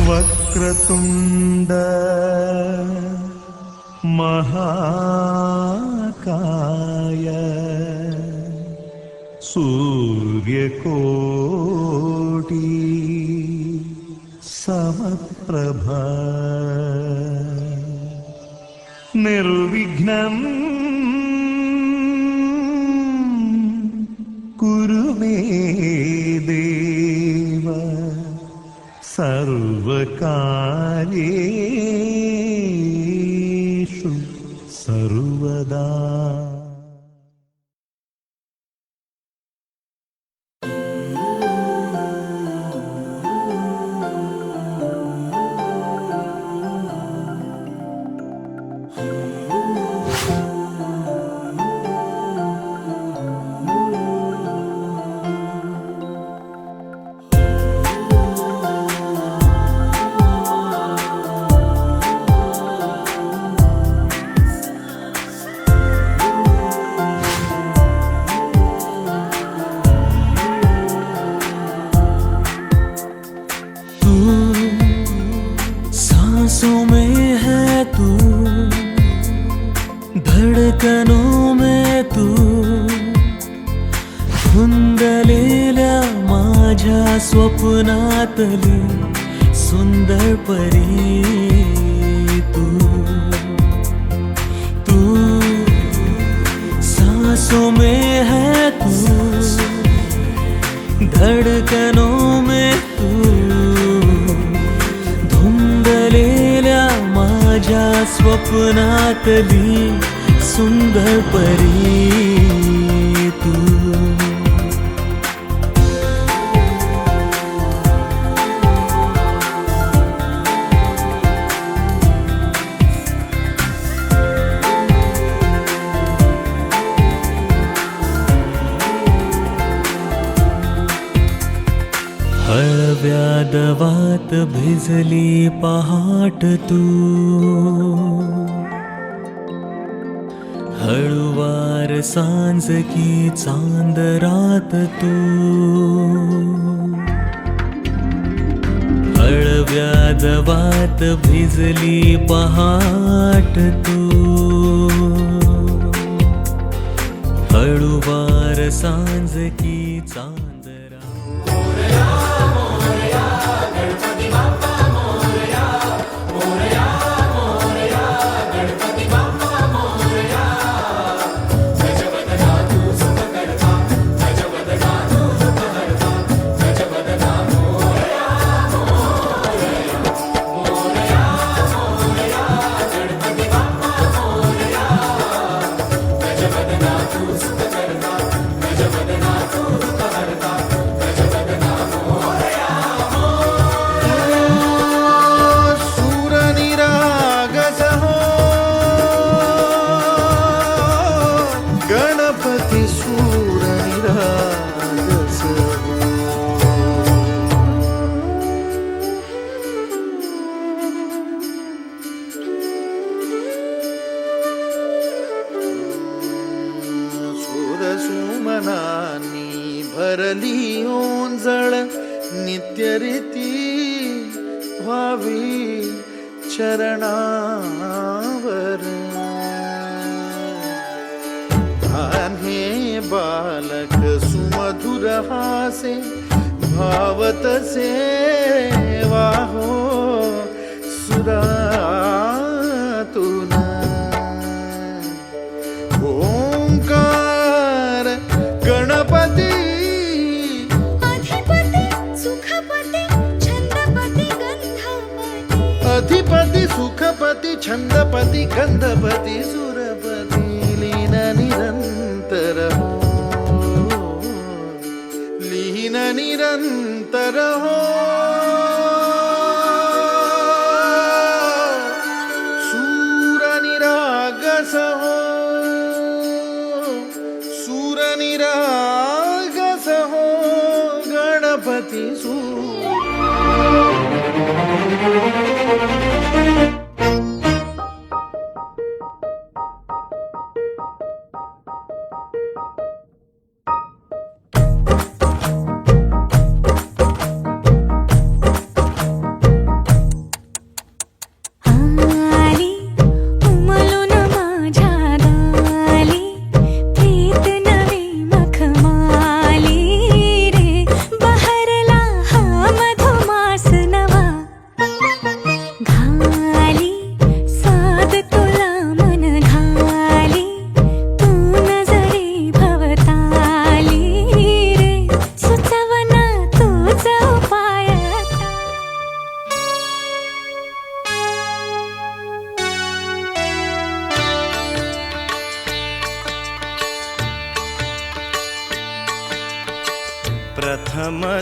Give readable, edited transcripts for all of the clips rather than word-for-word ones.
वक्रतुंड महाकाय सूर्यकोटि समप्रभा निर्विघ्नं कुरु मे देव सर्वकार्येषु सर्वदा। सांसों में है तू, धडकनों में तू, धुंदलेल्या माझ्या स्वप्नातली सुंदर परी तू। तू सांसों में है तू, धडकनों में तू, धुंदलेल्या माझ्या स्वप्नातली सुंदर परी तू। हळव्या दवात भिजली पहाट तू, हळुवार सांज की चांद रात तू। हळव्या दवात भिजली पहाट तू, हळुवार सांज की चांद सुमनानी भरली ओंजळ नित्य रीती व्हावी चरणावर। हे बालक सुमधुर हासे भावतसे वाहो सुरातून। ओंकार गणपती अधिपती सुखपती छंदपती गंधपती सुरपती लीन निरंतर हो, लीन निरंतर हो। सूर निरागस हो, सूर निरागस हो गणपती सूर।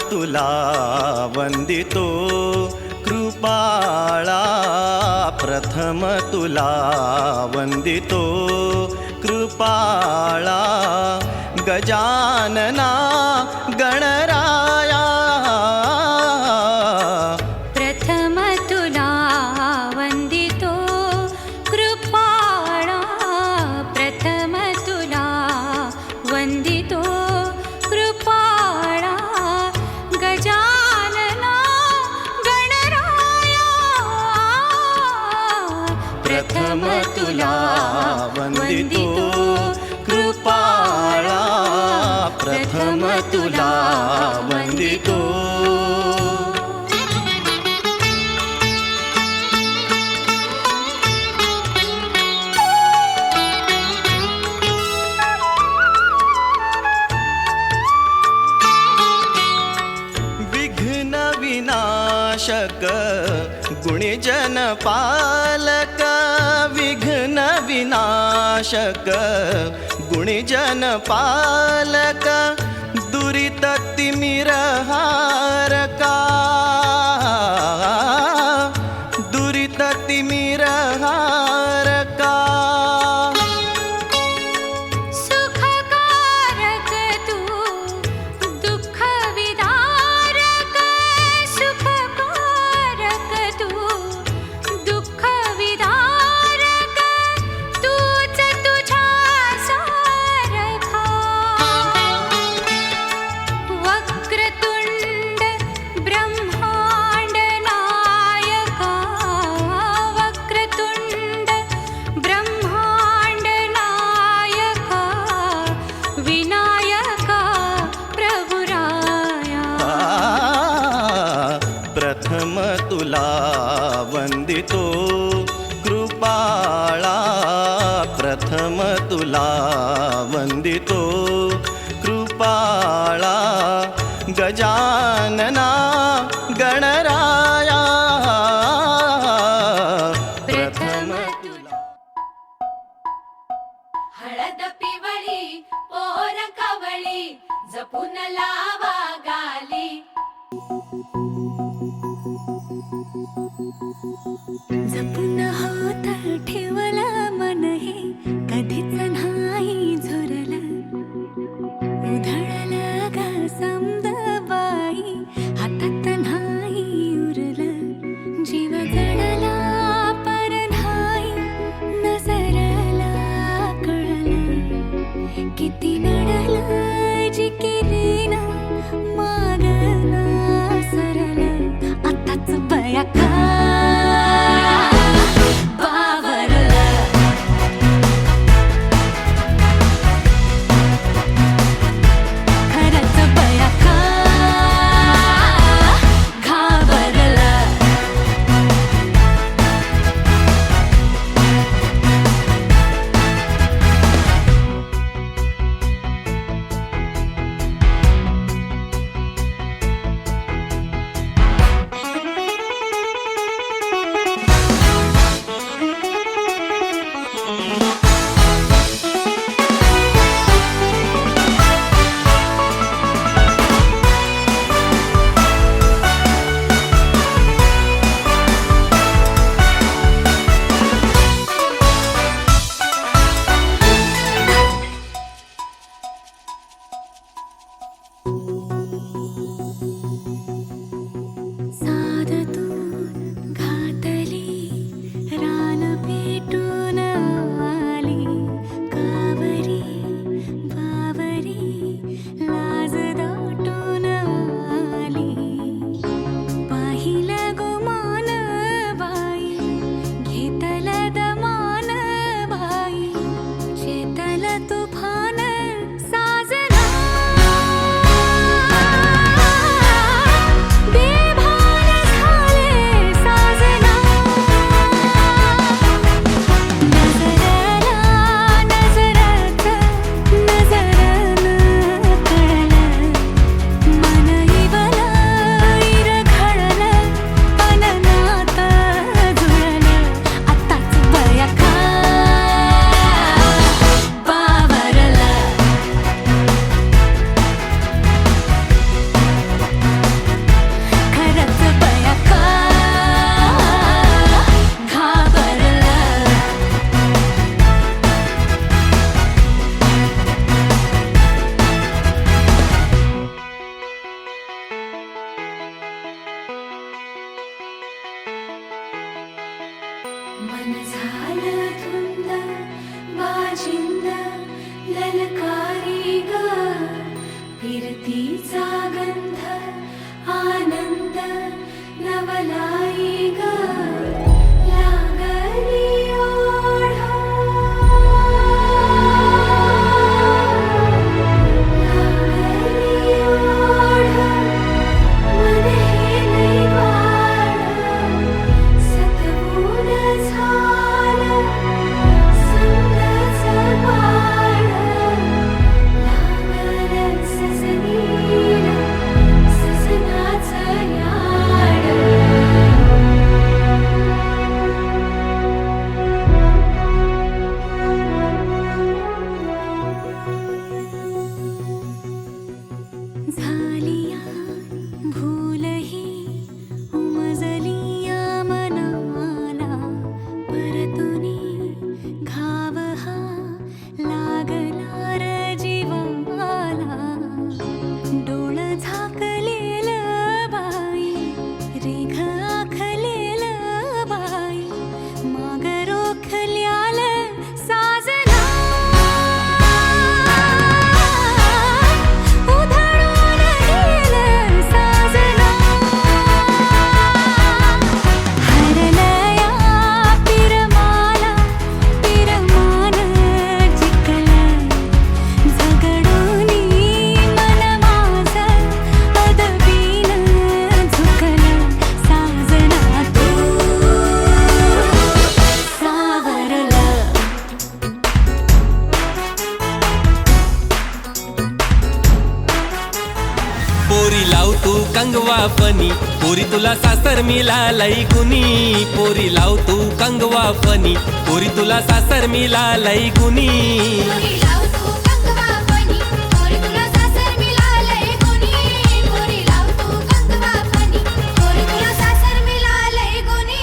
तुला वंदितो कृपाळा प्रथम तुला वंदितो कृपाळा गजानना गणराया प्रथम तुला वंदितो कृपाळा प्रथम तुला वंदितो कृपाळा गजानना गणराया प्रथम तुला वंदितो कृपाळा प्रथम तुला वंदितो विघ्न विनाशक गुणीजन पालक विघ्न विनाशक गुणीजन पालक दुरित तिमिरहारका दुरित तिमिरहारका सुखकारक तू दुःख विदारक सुखकारक तू दुःख विदारक तूच तुझ्या सारखा वक्रतुंड ब्रह्मांड नायका वक्रतुंड ब्रह्मांड नायका विनायका प्रभुराया प्रथम तुला वंदितो कृपाळा प्रथम तुला वंदितो कृपाळा गजानना गणराया प्रथम तुला हळद पिवळी पोर कवळी जपून लावा गाली जपून होत ठेवला मन हे कधीच नाही झुरलं उधळला गा समद बाई हातात नाही उरलं जीव जडला पर नाही नजरला कळलं किती नडलं जिकिरीना मागना सरलं आताच बया का खरंच बया का मन झालं धुंद बाजिंद ललकारी ग फिरतीचा गंध आनंद नवलाई ग लागली ओढ लागली ओढ मन हे लई वाढ सतबूड झालं संगच पाड लागलं सजनीला सजनाचं याड झालिया भूलही उमजलिया मनाला परतुनी घाव हा लागला र जीवाला डोळ झाकलेल बाई रेघ आखलेल बाई माग रोखल्याल साजना उधळून गेलं साजना हरलया पिरमाला पिरमान जिंकलं झगडूनी मन माझं अदबीन झुकलं साजना तू सावरलं पोरी लाव तू कंगवा फनी पोरी तुला सासर मिळालय गुनी पोरी लाव तू कंगवा फनी पोरी तुला सासर मिळालय गुनी पोरी लाव तू कंगवा फनी पोरी तुला सासर मिळालंय गुणी पोरी लाव तू कंगवा फनी पोरी तुला सासर मिळालंय गुणी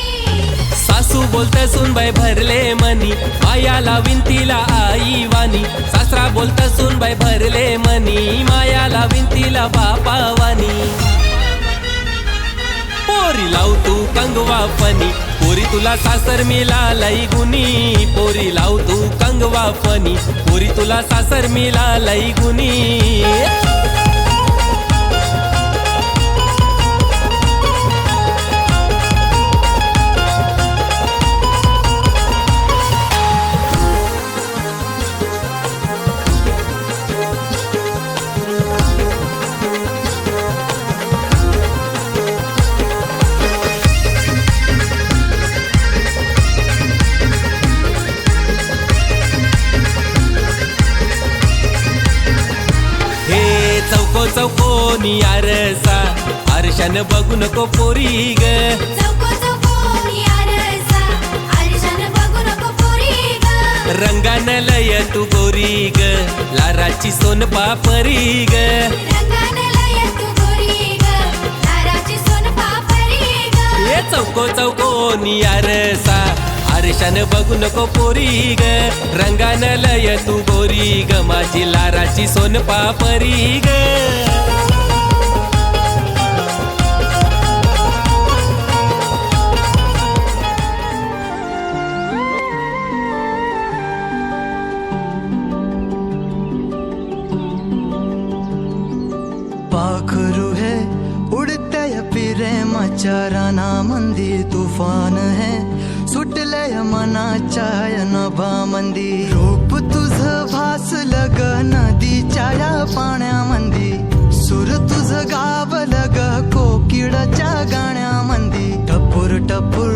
सासू बोलत सुनबाई भरले मनी मायाला विंतीला आई वाणी सासरा बोलत सुनबाई भरले मनी मायाला विंतीला बापा वाणी पोरी लाव तू कंगवा फनी पोरी तुला सासर मिळालय गुनी पोरी लाव तू कंगवा फनी पोरी तुला सासर मिळालय गुनी हे चौकोनी आरसा आरशान बघू नको पोरी ग चौको चौकोनी आरसा आरशान बघू नको पोरी ग रंगान लय तू गोरी ग लाराची सोन पापरी ग रंगाने लय तू गोरी ग लाराची सोन पापरी ग हे चौकोनी आरसा आरशान बघू नको पोरी ग रंगान लय तू गोरी ग माझी लाराची सोन पापरी ग पाखरू है उड़ते प्रेमाच्या रानामंदी तुफान है सुटलय मनाच्या नभामंदी रूप तुझ भासलं ग नदीच्या या पाण्यामंदी सुर तुझ गावलं ग कोकिळाच्या गाण्यामंदी टपूर टपूर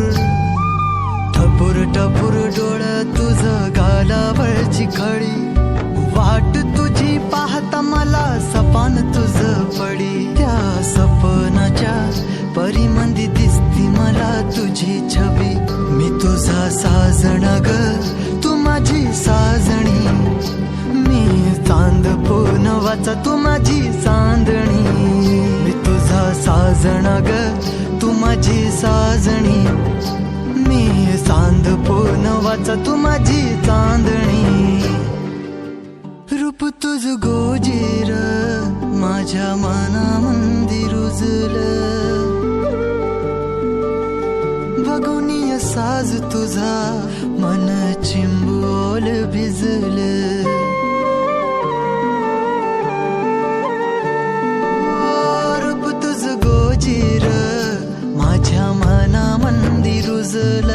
टपूर टपूर डोळ तुझ गालावरची खडी वाट तुझी पाहता मला सपान तुझ पडी त्या सपनाच्या परिमंदी दिसती मला तुझी छबी मी तुझा साजण ग तू माझी साजणी मी चांद पोनवाचा तू माझी चांदणी मी तुझा साजण ग तू माझी साजणी मी चांद पोनवाचा तू माझी चांदणी रूप तुझ गोजीर माझ्या मनामंदी रुजलं बघून साज तुझा मन चिंबोल भिजल रूप तुझ गोजीर माझ्या मना मंदी रुजल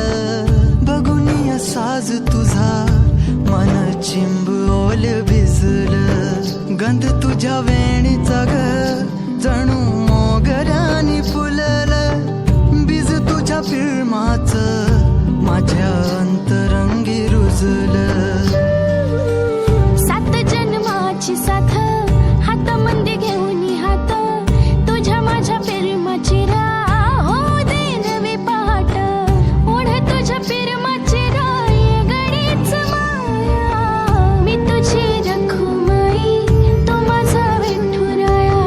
बघुनिया साज तुझा मन चिंबोल भिजल गंध तुझ्या वेणीचा ग जणू मोगऱ्यानी फुलल बीज तुझ्या पिळमाच माझ्या अंतरंगी रुजल सात जन्माची साथ हात मंदी घेऊन हात तुझ्या माझ्या प्रेमाची राह हो दे नवी पहाट ओढ तुझ्या प्रेमाची राय गडीच माया मी तुझी रखुमाई तो माझा विठुराया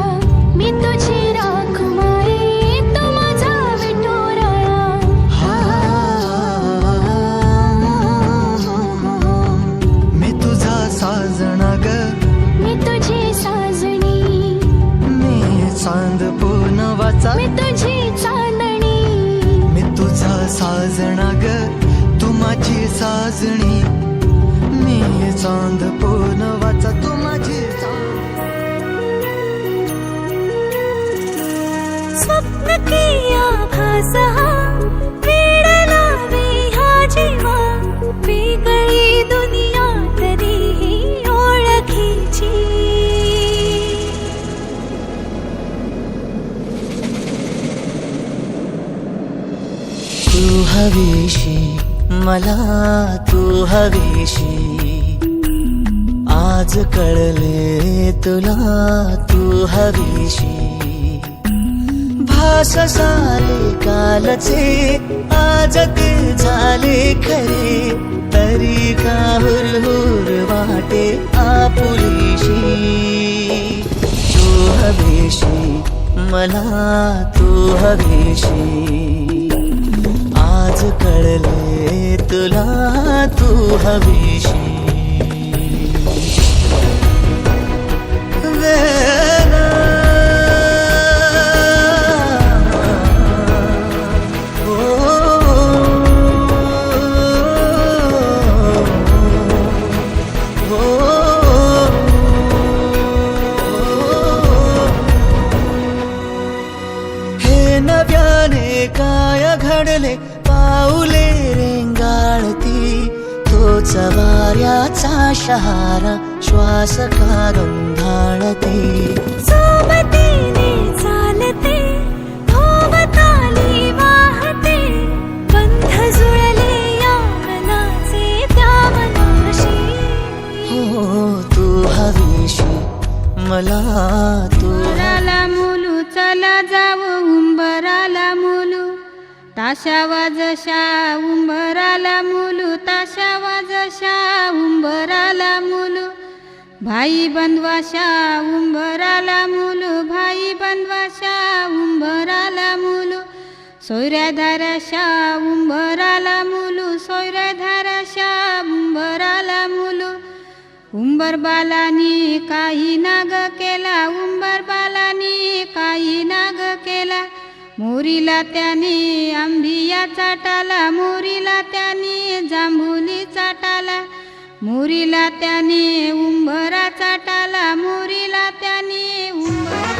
मी तुझी रखुमाई तो माझा विठुराया मी तुझा साजना ग मी तुझी साजणी मी चांद पूनवाचा मी तुझी चांदणी मी तुझा साजना ग तू माझी साजणी मी चांद पूनवाचा तू माझी स्वप्न किया भास हा वेड लावे हा जीवा वेगळी दुनिया तरीही ओळखीची तू हवीशी मला तू हवीशी आज कळले तुला तू हवीशी भास साले कालचे आज ते झाले खरे तरी का हुरहुर वाटे आपुलीशी तू हवीशी मला तू हवीशी आज कळले तुला तू हवीशी हे नव्याने काय घडले पाऊले रेंगाळती तोच वाऱ्याचा शहारा श्वास का गंधाळते सोबतीने चालते भोवताली वाहते बंध जुळले या मनाचे त्या मनाशी हो तू हवीशी मला तू उंबराला मुलू चला जावं उंबराला मुलू ताशा वाजशा उंबराला मुलू ताशा वाजशा उंबराला मुलू भाई बंधवाशा उंबराला मुलू भाई बंधवाशा उंबराला मुलू सोयऱ्या धाराशा उंबराला मुलू सोयऱ्या धाराशा उंबराला मुलू उंबर बालानी काही नाग केला उंबर बालानी काही नाग केला मोरीला त्याने आंबिया चाटाला मोरीला त्याने जांभुली चाटाला मोरीला त्याने उंबरा चाटाला मोरीला त्याने उंबरा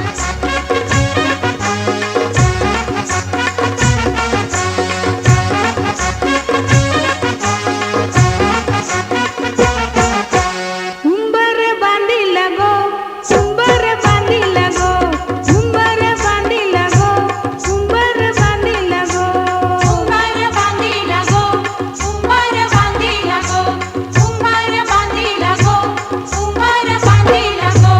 उंबर बांधिला गो उंबर बांधिला गो उंबर बांधिला गो उंबर बांधिला गो उंबर बांधिला गो उंबर बांधिला गो उंबर बांधिला गो उंबर बांधिला गो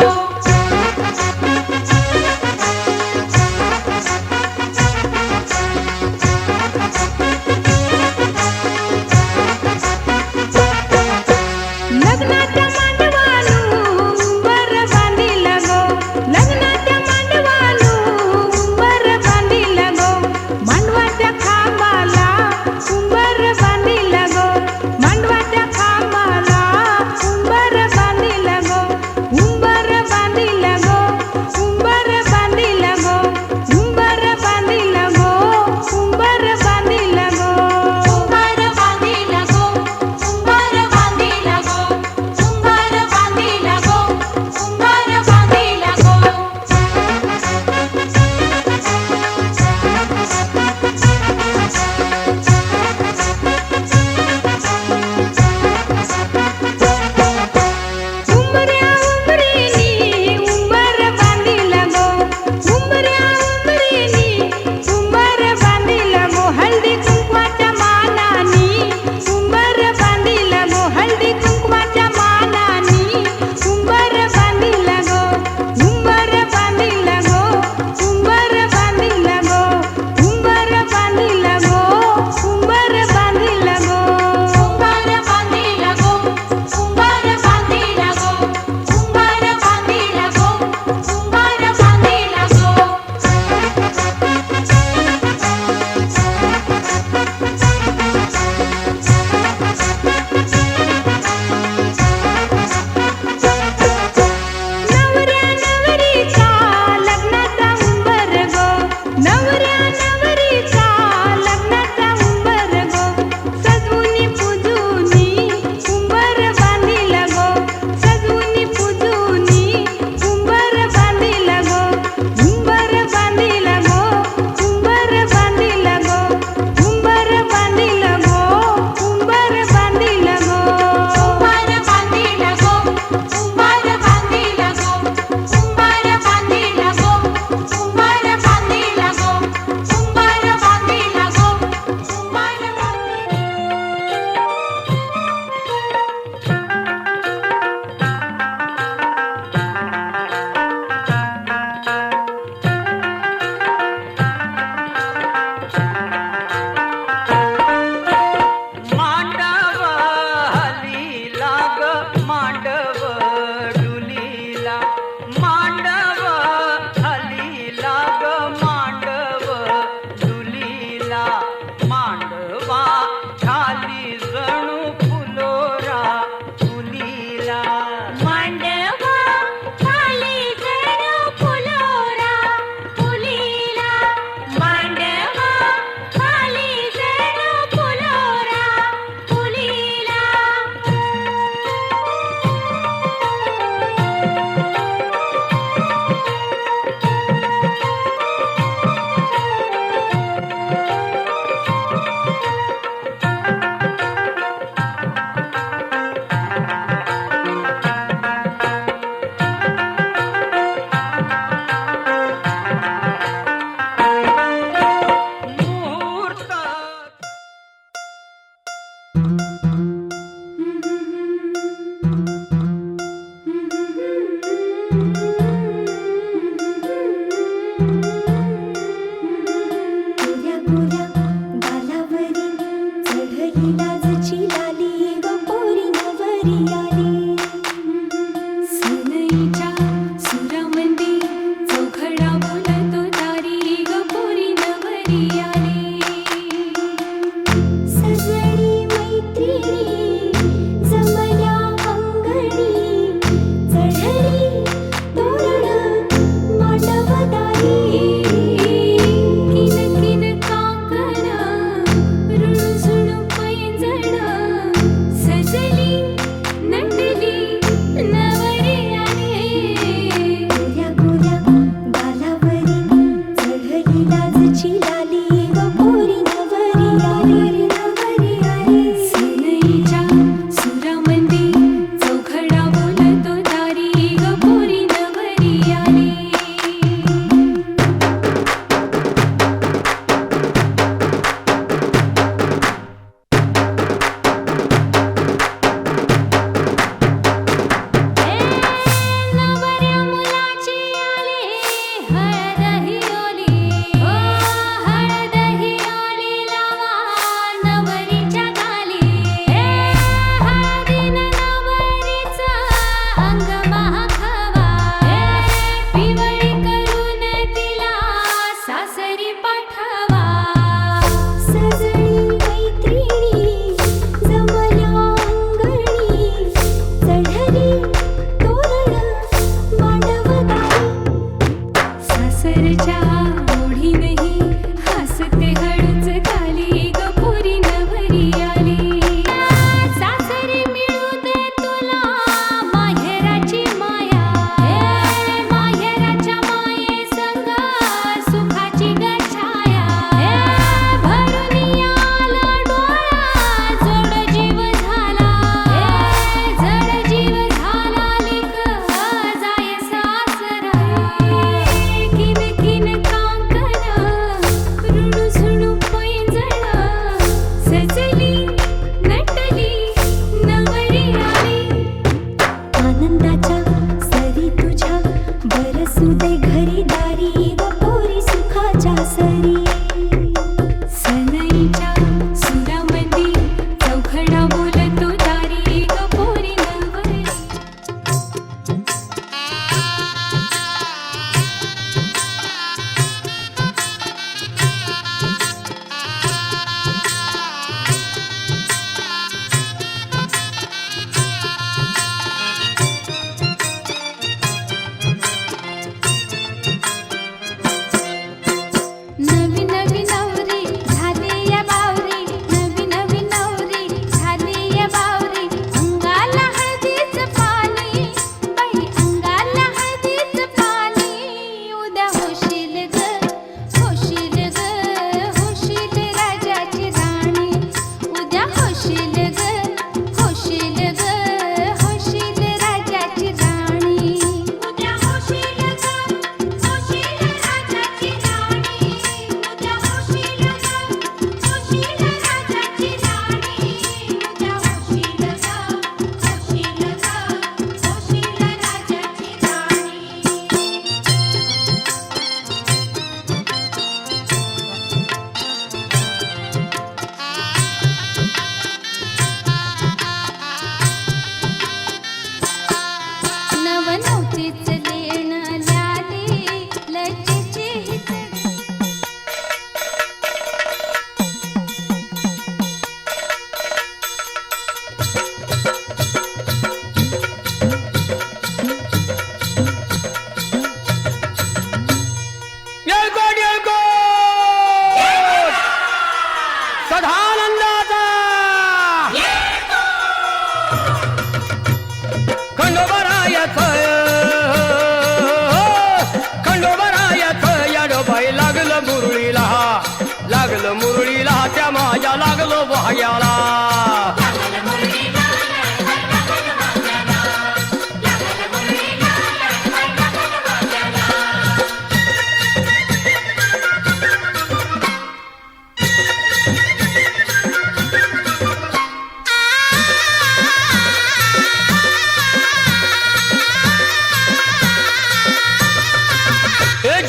त्या माझ्या लागलो भाग्याला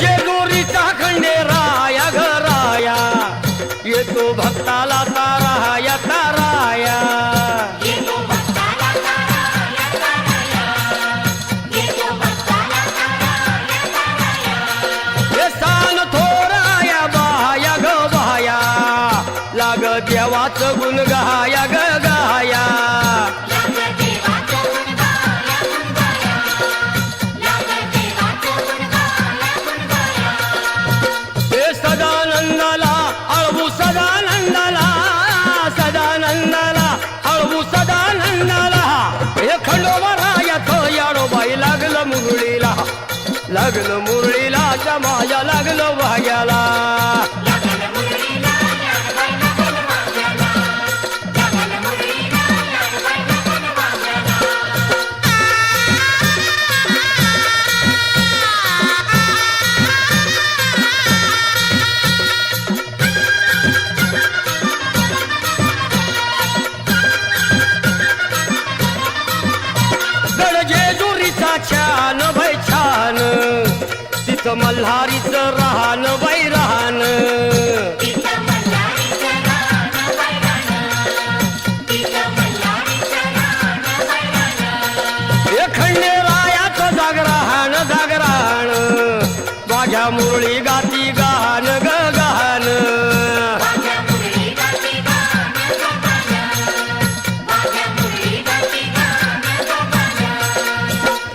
जेजुरीचा खंडेराया घराया येतो भक्ताला ताराया ताराया हे सान थोराया बाया ग बाया लाग देवाचं गुण गाया ग गाया सदानंदाला अळवू सदानंदाला सदानंदाला अळवू सदानंदाला हे खंडोबारायाचं याडोबाई लागलं मुरळीला त्या माझ्या लागलं भाग्याला छान बाई छान तिथं मल्हारीचं राहण बाई राहण हे खंडेरायाचं जागराहण जागराहण माझ्या मुरळी गाती गान ग गान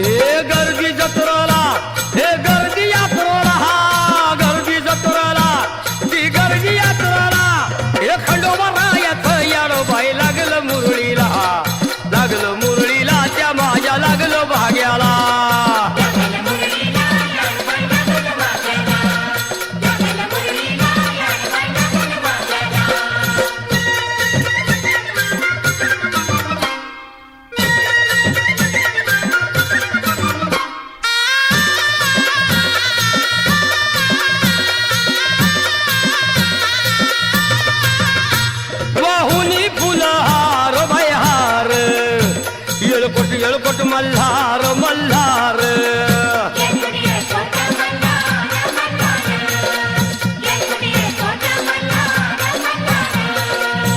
हे गर्दी जत्रेला हे गर्दी यात्रेला गर्दी जत्रेला ती गर्दी यात्रेला हे खंडोबारायाचं याडोबाई लागलं मुरळीला त्या माझ्या लागलं भाग्याला येळकोट मल्हार मल्हार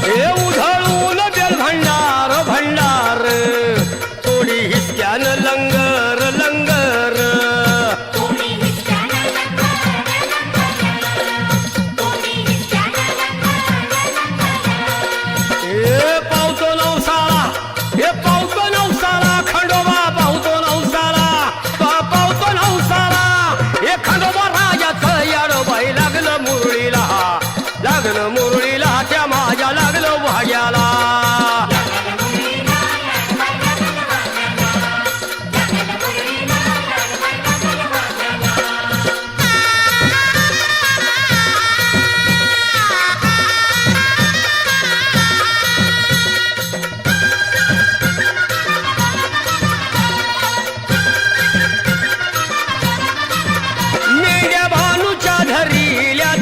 हे उधळून बेल भंडार भंडार थोडी हिसक्यान लंगर लंगर हे पावतो नवसाळा हे पावतो नवसाळा खंडोबा पावतो नवसाळा पावतो नवसाळा हे खंडोबा राजाचं याडोबाई लागलं मुरळीला त्या माझ्या लागलं भाग्याला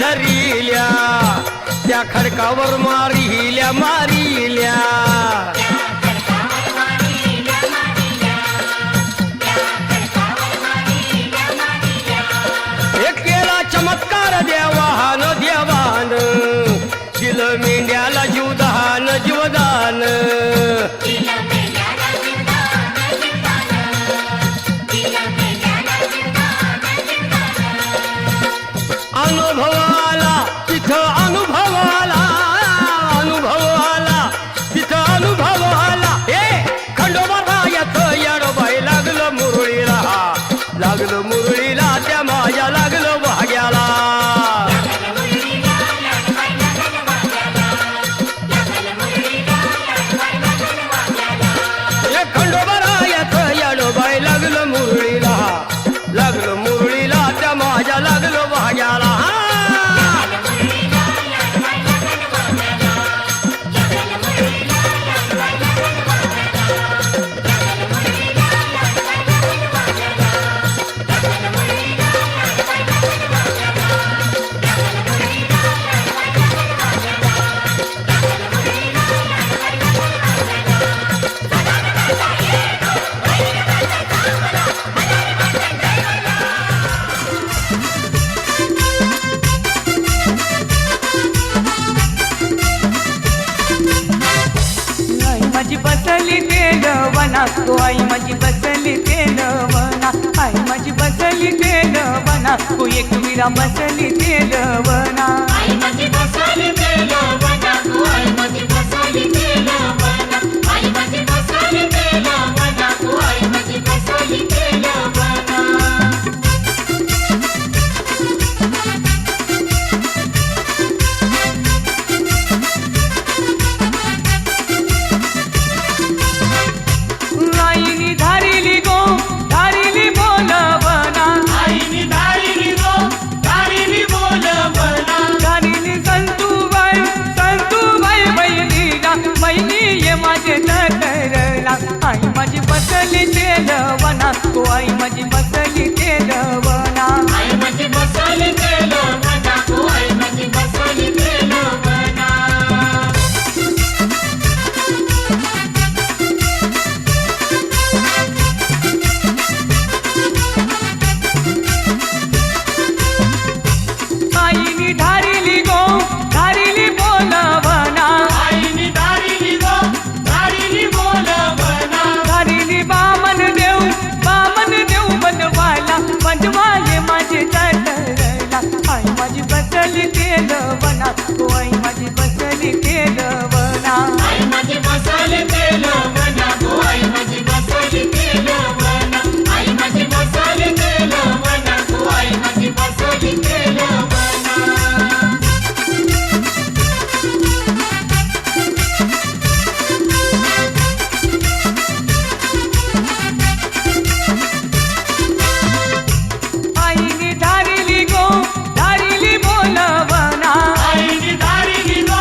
धरिल्या त्या खडकावर मारिल्या मारिल्या एक केला चमत्कार देवान देवान दिलं मेंढ्याला जीवदान जीवदान अनुभवाला तिथं अनुभवाला तिथं अनुभवाला हे खंडोबारायाचं याडोबाई लागलं मुरळीला त्या माझ्या लागलं भाग्याला तेलवना गो आई माझी बसली तेलवना आई माझी बसली तेलवना गो एकविरा बसली तेलवना आई माझी बसली तेलवना गो आई माझी बसली तेलवना आई माझी बसली तेलवना गो आई माझी बसली तेलवना आईनी धारिली गो धारिली बोलवना आईनी धारिली गो धारिली बोलवना धारिली संतूबाई बहिणीला बहिणी ये माझे नटरला आई माझी बसली तेलवना गो आई माझी बसली तेलवना आई माझी बसली तेलवना गो आई माझी बसली तेलवना आईनी धारिली गो धारिली बोलवना आईनी धारिली गो धारिली बोलवना धारिली बामन देव बनवायला बनवाये माझे जटरला आई माझी बसली तेलवना गो आई माझी बसली तेलवना आई माझी बसली तेलवना गो आई माझी बसली तेलवना आई माझी बसली तेलवना गो आई माझी बसली तेलवना आईनी धारिली गो धारिली बोलवना आईनी धारिली गो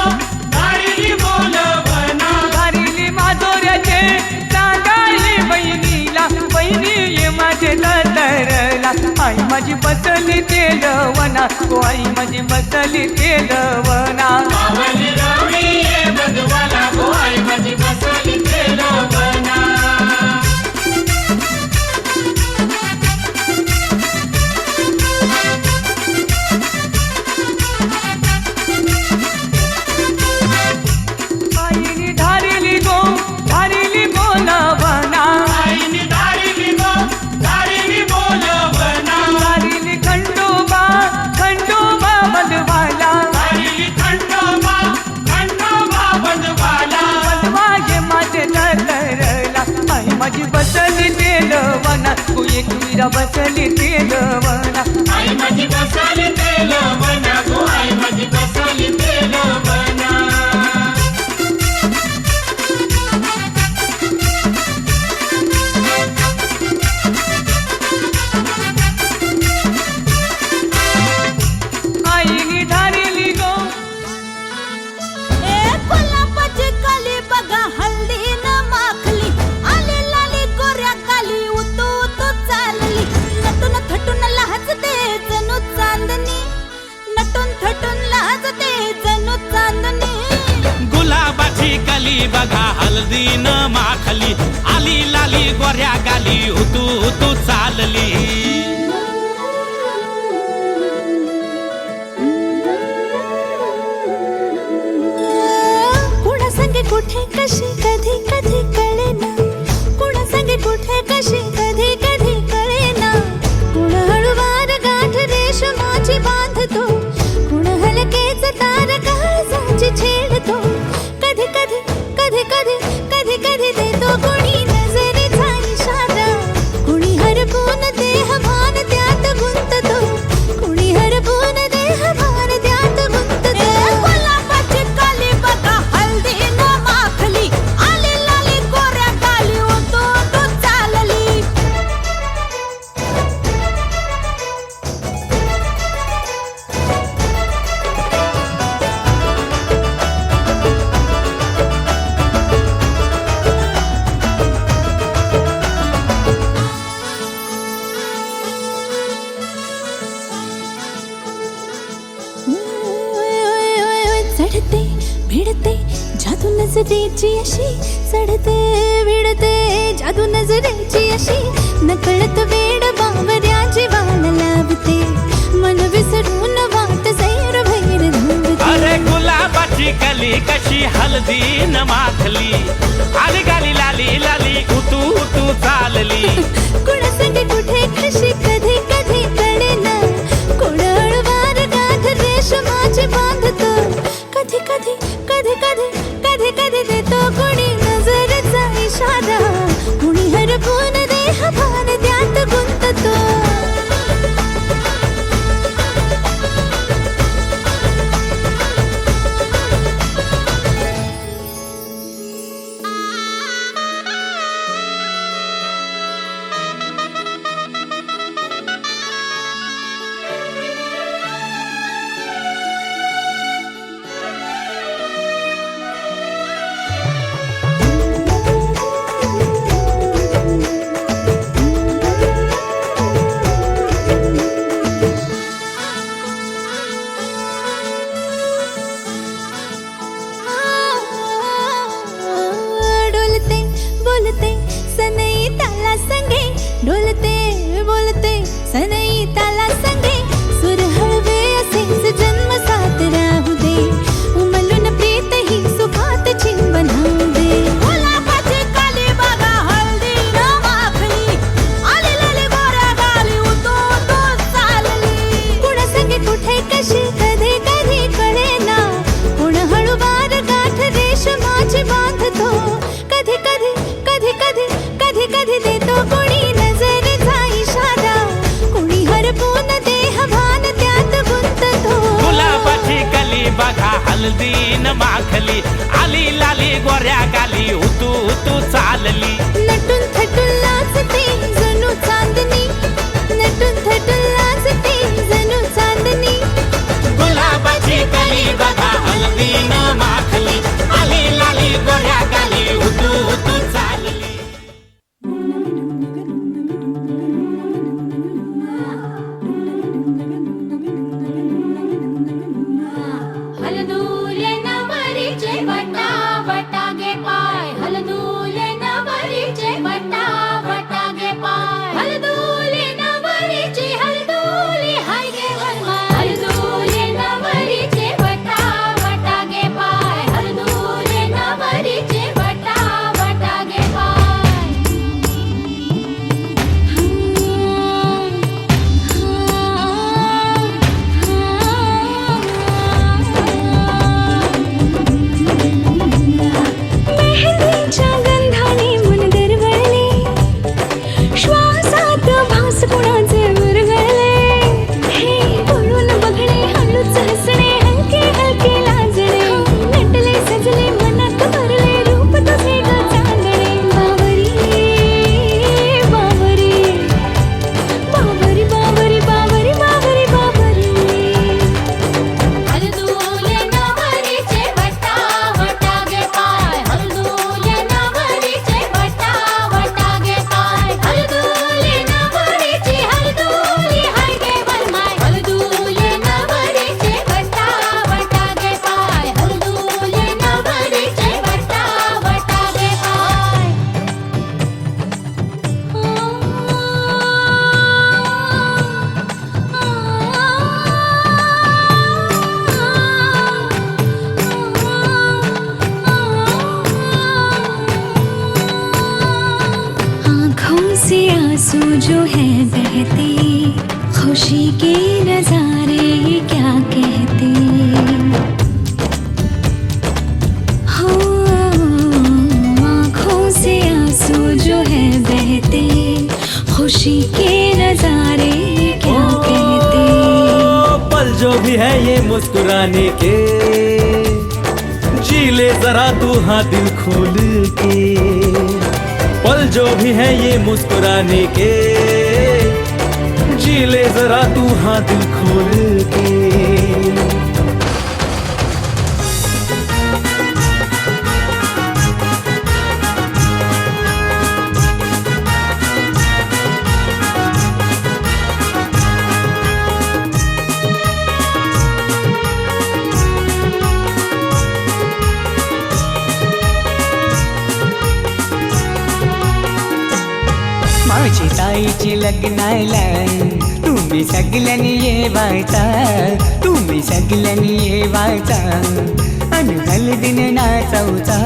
धारिली बोलवना धारिली माधुर्याचे सांगाली बहिणीला बहिणी ये माझे दरला आई माझी बसली तेलवना गो आई माझी बसली तेलवना आवली रावळी ये बंधवाला गो आई माझी बसली तेलवना आईनी धारिली गो धारिली बोलवना आईनी धारिली गो धारिली बोलवना धारिली खंडोबा बंधवाला धारिली खंडोबा बंधवाला बंधवाये माझे दरला आई माझी बसली तेलवना तू एकविरा बसली तेलवना आई माझी बसली तेलवना गो आई माझी बसली तेलवना आईनी धारिली गो कोल्हापूरची कली बघा हल्दी न माखली आली लाली गोऱ्या काली उतू उतू चालली नटून थटून लाजते जणू चांदणी नटून थटून लाजते जणू चांदणी गुलाबाची कली बघा हल्दी न माखली आली लाली गोऱ्या गाली उतू उतू चालली कुणा संगे कुठे कशी कधी कधी कळेना कुणा संगे कुठे कशी कधी कधी कळेना कुण हळूवार गाठ रेशमाची बांधतो कुण हलकेच तार काळजाची छेडतो कधी कधी कधी कधी कधी कधी देतो कुणी नजरेचा इशारा कुणी हरपून देह भान त्यात गुंततो कुणी हरपून देह भान त्यात गुंततो कोल्हापूरची काली बघा हल्दी न माखली आली लाली गोऱ्या गाली उतू उतू चालली चढते भिडते जादू नजरेची अशी चढते भिडते जादू नजरेची अशी नकळत वेड बावऱ्या जीवाला लावते मन विसरून वाट सैर भैर धावते अरे गुलाब गुलाबाची कली कशी हळदी न माखली आली गाली लाली लाली उतू उतू चालली कुणासंग कुठे कशी कधी कधी कळेना कोण हळूवार गाठ रेशमाची बांधतो कधी कधी कधी कधी कधी कधी देतो कोणी नजरेचा इशारा कुणी हरपून देह भान त्यात गुंततो डोलते बोलते सनई ताला संगे डोलते बोलते सनई ताला संगे सुर हळवे असेच जन्म साथ राहू दे उमलून प्रीत ही सुखात चिंबन होऊ दे गुलाबाची काली बघा हळदी न माखली आली लाली गोऱ्या गाली उतू उतू चालली कुणा संगे कुठे कशी कधी कधी कळेना कुण हळूवार गाठ रेशमाची बांधतो कधी कधी कधी कधी कधी कधी देतो कोणी नजरेचा इशारा कोणी हरपून देह भान त्यात गुंततो गुलाबाची कली बघा हळदी न माखली आली लाली गोऱ्या गाली उतू उतू चालली नटून थटून लाजते जणू चांदणी नटून थटून लाजते जणू चांदणी गुलाबाची कली बघा हळदी न माखली आली लाली गोऱ्या गाली उतू उतू चालली हलदूले नवरीचे वटा वटा गे पाय हलदूले नवरीचे वटा वटा गे पाय हलदूले नवरीचे हलदूले हाय गे वनमाय हलदूले नवरीचे वटा वटा गे पाय हलदूले नवरीचे वटा वटा गे पाय मेहंदीच्या गंधाने मन दरवळले श्वासात भास कुणाचे विरघळले हे बोलून बघणे हळूच हसणे हलके हलके लाजणे नटले सजले मनात भरले रूप तुझे ग चांदणे बावरी बावरी बावरी बावरी बावरी बावरी बावरी हलदूले नवरीचे वटा वटा गे पाय हलदूले नवरीचे वटा वटा गे पाय हलदूले नवरीचे हलदूले हाय गे वनमाय हलदूले नवरीचे वटा वटा गे पाय हलदूले नवरीचे वटा वटा गे पाय आँखों से आंसू जो है बहते खुशी के नजारे ये क्या कहते हो आँखों से आंसू जो है बहते खुशी के नजारे ये क्या कहते पल जो भी है ये मुस्कुराने के जी ले जरा तू हाँ दिल खोल के पल जो भी है ये मुस्कुराने के जी ले जरा तू हाँ दिल खोल के माझी ताईची लग्नाला तू तुम्ही सगळ्यांनी येवायचा, तुम्ही सगळ्यांनी येवायचा आणि हळदीने नाचवचा.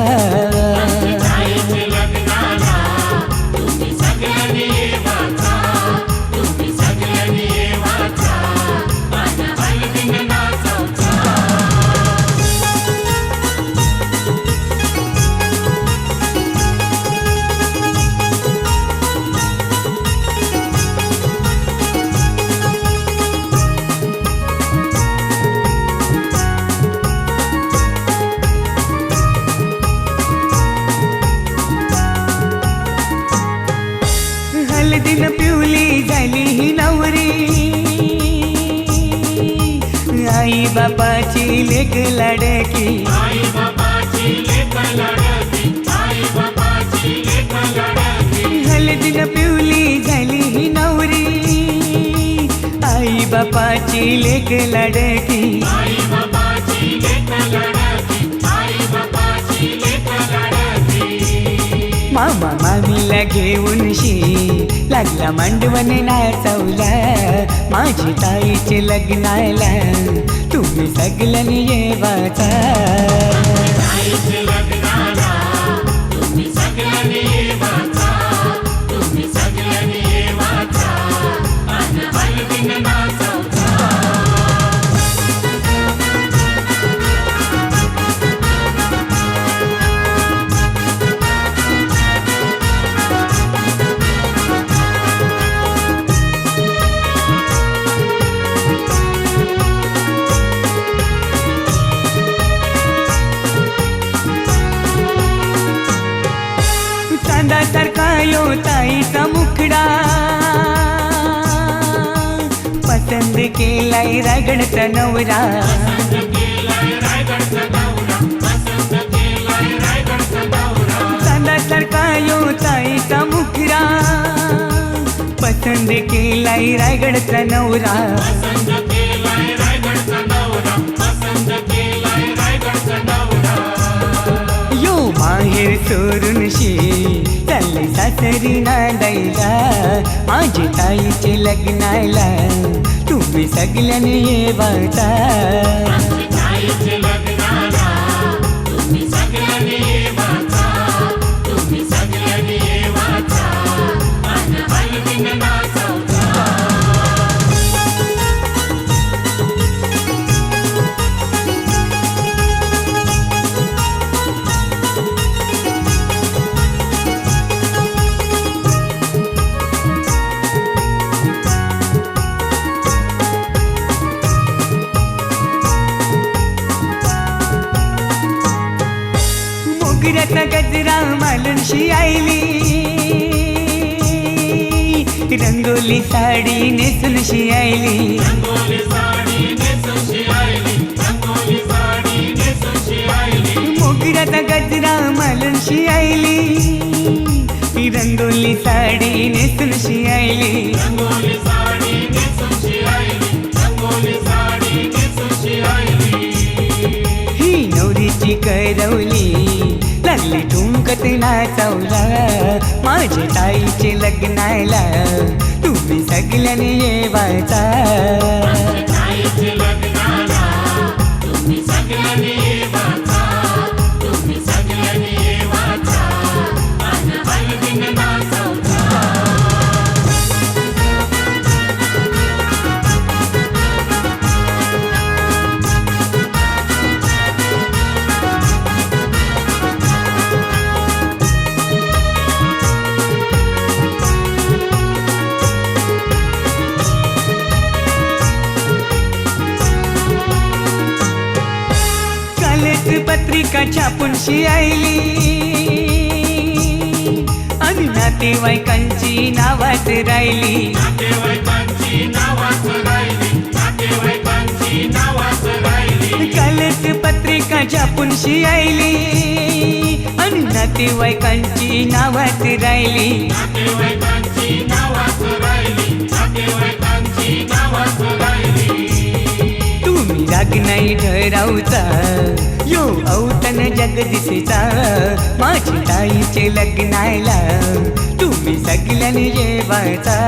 हळदीनं पिवली झाली ही नवरी, आई बापाची लेक लाडकी. हळदीनं पिवली झाली ही नवरी, आई बापाची लेक लाडकी. मामा मामीला घेऊन लागला मांडवण नाचवला. माझी ताईचे लग्नाला तुम्ही सगळ्यांनी येवाचा. चांदासारखा यो ताईचा मुखडा, पसंद केलाय रायगडचा नवरा. चांदासारखा यो ताईचा मुखडा, पसंद केलाय रायगडचा नवरा. यो माहेर सोडून चालले सासरी नांदायला. माझी ताईचे लग्नाला तुम्ही सगळ्यांनी येवाचा. मोगऱ्याचा गजरा मालूनशी आईली, रंगोली साडी नेसूनशी आईली. मोगऱ्याचा गजरा मालूनशी आईली, रंगोली साडी नेसूनशी आईली. ही नवरीची करवली लागली ठुमकत नाचवला. माझ्या ताईचे लग्नाला तुम्ही सगळ्यांनी येवाचा. पत्रिका छापूनशी आईली आणि नातेवाईकांची नावात राहिली. कालच पत्रिका छापूनशी आईली आणि नातेवाईकांची नावात राहिली. तुम्ही राग नाही ठरावचा यो औतण जगदीशचा. माझी ताईचे लग्नाला तुम्ही सगळ्यांनी येवाचा.